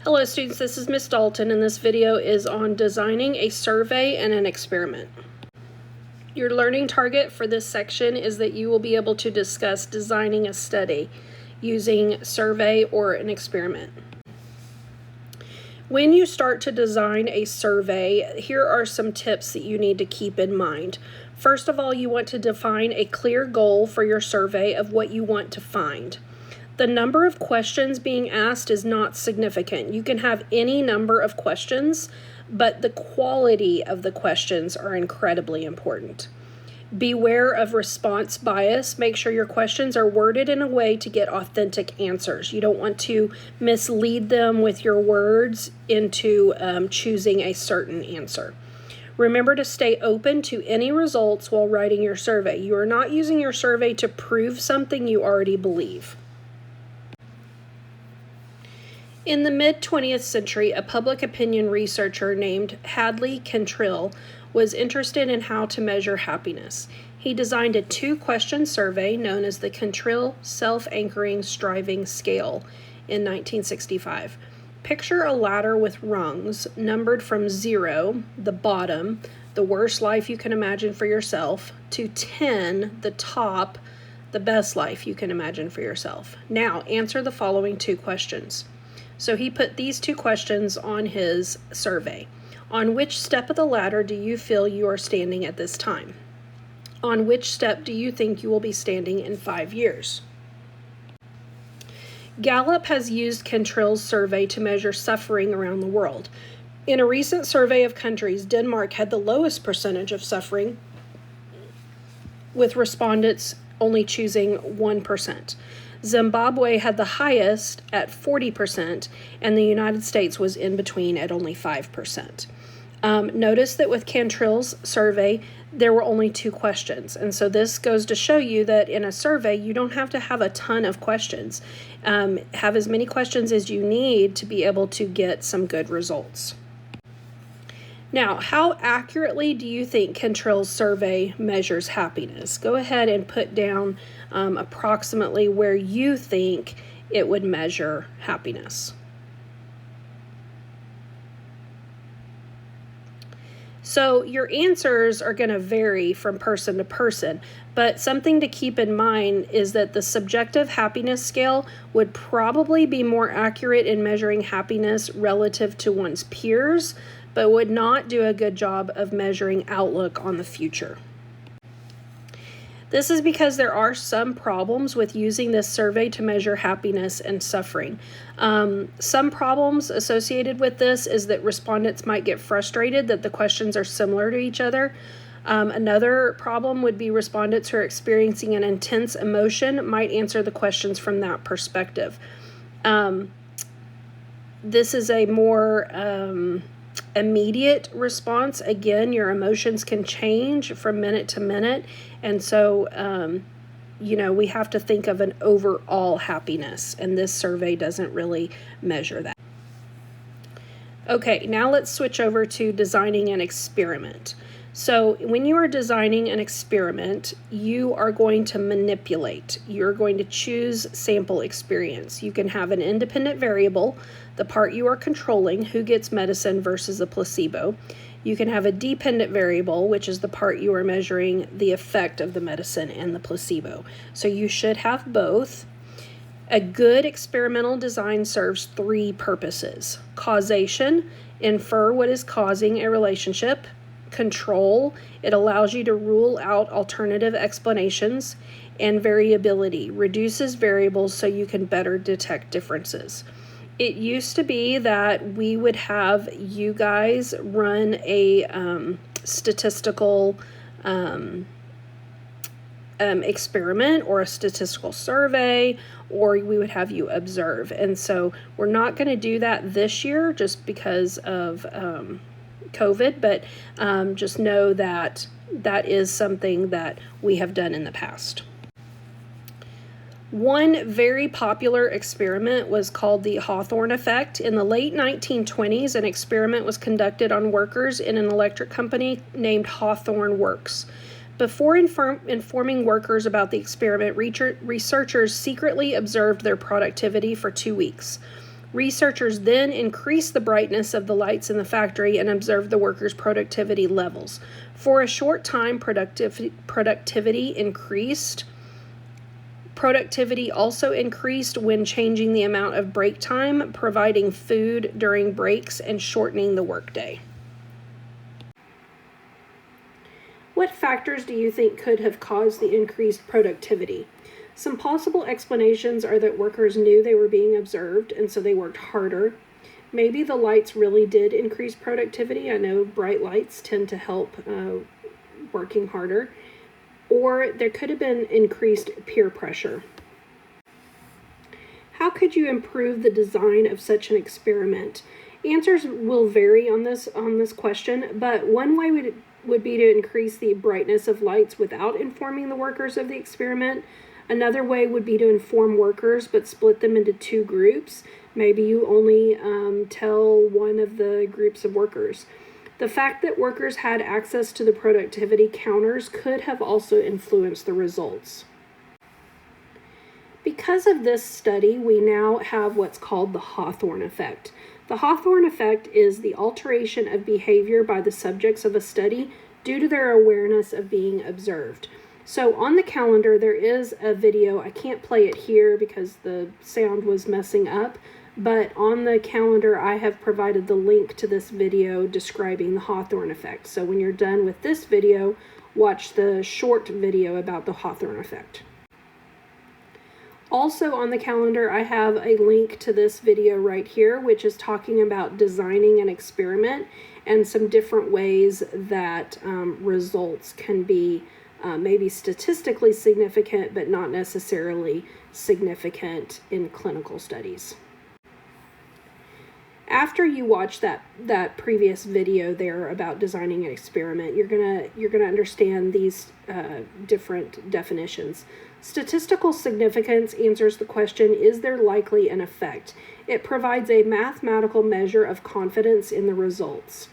Hello students, this is Miss Dalton and this video is on designing a survey and an experiment. Your learning target for this section is that you will be able to discuss designing a study using survey or an experiment. When you start to design a survey, here are some tips that you need to keep in mind. First of all, you want to define a clear goal for your survey of what you want to find. The number of questions being asked is not significant. You can have any number of questions, but the quality of the questions are incredibly important. Beware of response bias. Make sure your questions are worded in a way to get authentic answers. You don't want to mislead them with your words into choosing a certain answer. Remember to stay open to any results while writing your survey. You are not using your survey to prove something you already believe. In the mid-20th century, a public opinion researcher named Hadley Cantrill was interested in how to measure happiness. He designed a two-question survey known as the Cantrill Self-Anchoring Striving Scale in 1965. Picture a ladder with rungs numbered from 0, the bottom, the worst life you can imagine for yourself, to 10, the top, the best life you can imagine for yourself. Now, answer the following two questions. So he put these two questions on his survey. On which step of the ladder do you feel you are standing at this time? On which step do you think you will be standing in 5 years? Gallup has used Cantrill's survey to measure suffering around the world. In a recent survey of countries, Denmark had the lowest percentage of suffering, with respondents only choosing 1%. Zimbabwe had the highest at 40%, and the United States was in between at only 5%. Notice that with Cantrill's survey, there were only two questions. And so this goes to show you that in a survey, you don't have to have a ton of questions. Have as many questions as you need to be able to get some good results. Now, how accurately do you think Cantrill's survey measures happiness? Go ahead and put down approximately where you think it would measure happiness. So your answers are going to vary from person to person, but something to keep in mind is that the subjective happiness scale would probably be more accurate in measuring happiness relative to one's peers, but would not do a good job of measuring outlook on the future. This is because there are some problems with using this survey to measure happiness and suffering. Some problems associated with this is that respondents might get frustrated that the questions are similar to each other. Another problem would be respondents who are experiencing an intense emotion might answer the questions from that perspective. This is a more immediate response. Again, your emotions can change from minute to minute, and so we have to think of an overall happiness, and this survey doesn't really measure that. Okay, now let's switch over to designing an experiment. So when you are designing an experiment, you are going to manipulate. You're going to choose sample experience. You can have an independent variable, the part you are controlling, who gets medicine versus a placebo. You can have a dependent variable, which is the part you are measuring the effect of the medicine and the placebo. So you should have both. A good experimental design serves three purposes: causation, infer what is causing a relationship; control, it allows you to rule out alternative explanations; and variability, reduces variables so you can better detect differences. It used to be that we would have you guys run a statistical experiment or a statistical survey, or we would have you observe. And so we're not going to do that this year just because of COVID, but just know that that is something that we have done in the past. One very popular experiment was called the Hawthorn Effect. In the late 1920s, an experiment was conducted on workers in an electric company named Hawthorn Works. Before informing workers about the experiment, researchers secretly observed their productivity for 2 weeks. Researchers then increased the brightness of the lights in the factory and observed the workers' productivity levels. For a short time, productivity increased. Productivity also increased when changing the amount of break time, providing food during breaks, and shortening the workday. What factors do you think could have caused the increased productivity? Some possible explanations are that workers knew they were being observed, and so they worked harder. Maybe the lights really did increase productivity. I know bright lights tend to help working harder. Or there could have been increased peer pressure. How could you improve the design of such an experiment? Answers will vary on this question, but one way would be to increase the brightness of lights without informing the workers of the experiment. Another way would be to inform workers but split them into two groups. Maybe you only tell one of the groups of workers. The fact that workers had access to the productivity counters could have also influenced the results. Because of this study, we now have what's called the Hawthorn Effect. The Hawthorn Effect is the alteration of behavior by the subjects of a study due to their awareness of being observed. So on the calendar, there is a video. I can't play it here because the sound was messing up, but on the calendar, I have provided the link to this video describing the Hawthorn Effect. So when you're done with this video, watch the short video about the Hawthorn Effect. Also on the calendar, I have a link to this video right here, which is talking about designing an experiment and some different ways that results can be maybe statistically significant, but not necessarily significant in clinical studies. After you watch that previous video there about designing an experiment, you're gonna understand these different definitions. Statistical significance answers the question, is there likely an effect? It provides a mathematical measure of confidence in the results.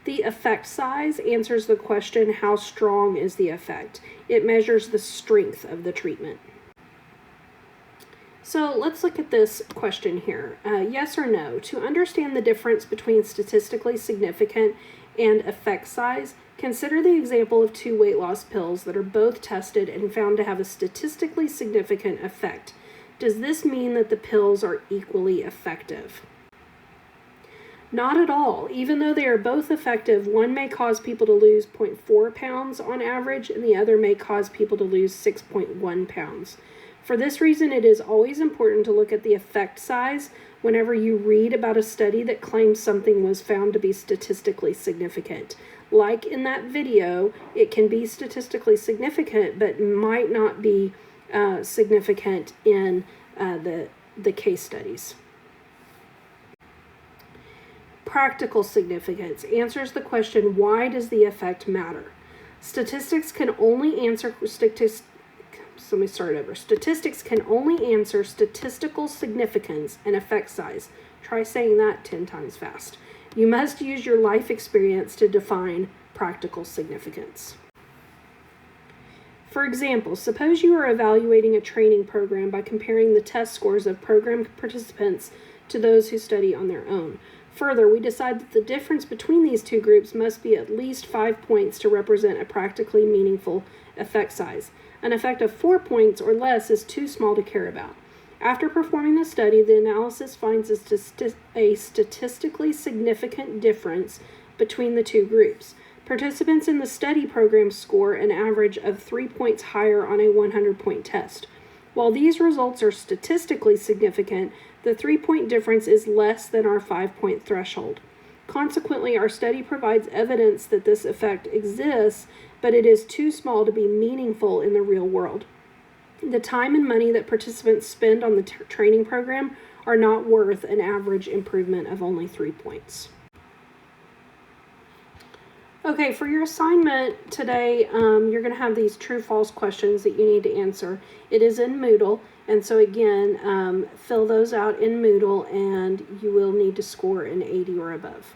The effect size answers the question, how strong is the effect? It measures the strength of the treatment. So let's look at this question here. Yes or no? To understand the difference between statistically significant and effect size, consider the example of two weight loss pills that are both tested and found to have a statistically significant effect. Does this mean that the pills are equally effective? Not at all. Even though they are both effective, one may cause people to lose 0.4 pounds on average, and the other may cause people to lose 6.1 pounds. For this reason, it is always important to look at the effect size whenever you read about a study that claims something was found to be statistically significant. Like in that video, it can be statistically significant, but might not be significant in the case studies. Practical significance answers the question, why does the effect matter? Statistics can only answer Statistics can only answer statistical significance and effect size. Try saying that 10 times fast. You must use your life experience to define practical significance. For example, suppose you are evaluating a training program by comparing the test scores of program participants to those who study on their own. Further, we decide that the difference between these two groups must be at least 5 points to represent a practically meaningful effect size. An effect of 4 points or less is too small to care about. After performing the study, the analysis finds a statistically significant difference between the two groups. Participants in the study program score an average of 3 points higher on a 100-point test. While these results are statistically significant, the 3-point difference is less than our 5-point threshold. Consequently, our study provides evidence that this effect exists, but it is too small to be meaningful in the real world. The time and money that participants spend on the training program are not worth an average improvement of only 3 points. Okay, for your assignment today, you're going to have these true-false questions that you need to answer. It is in Moodle, and so again, fill those out in Moodle, and you will need to score an 80 or above.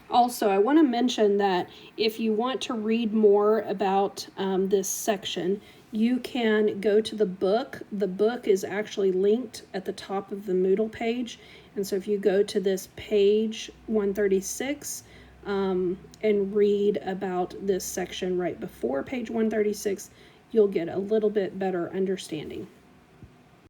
Also, I want to mention that if you want to read more about this section, you can go to the book. The book is actually linked at the top of the Moodle page. And so if you go to this page 136 and read about this section right before page 136, you'll get a little bit better understanding.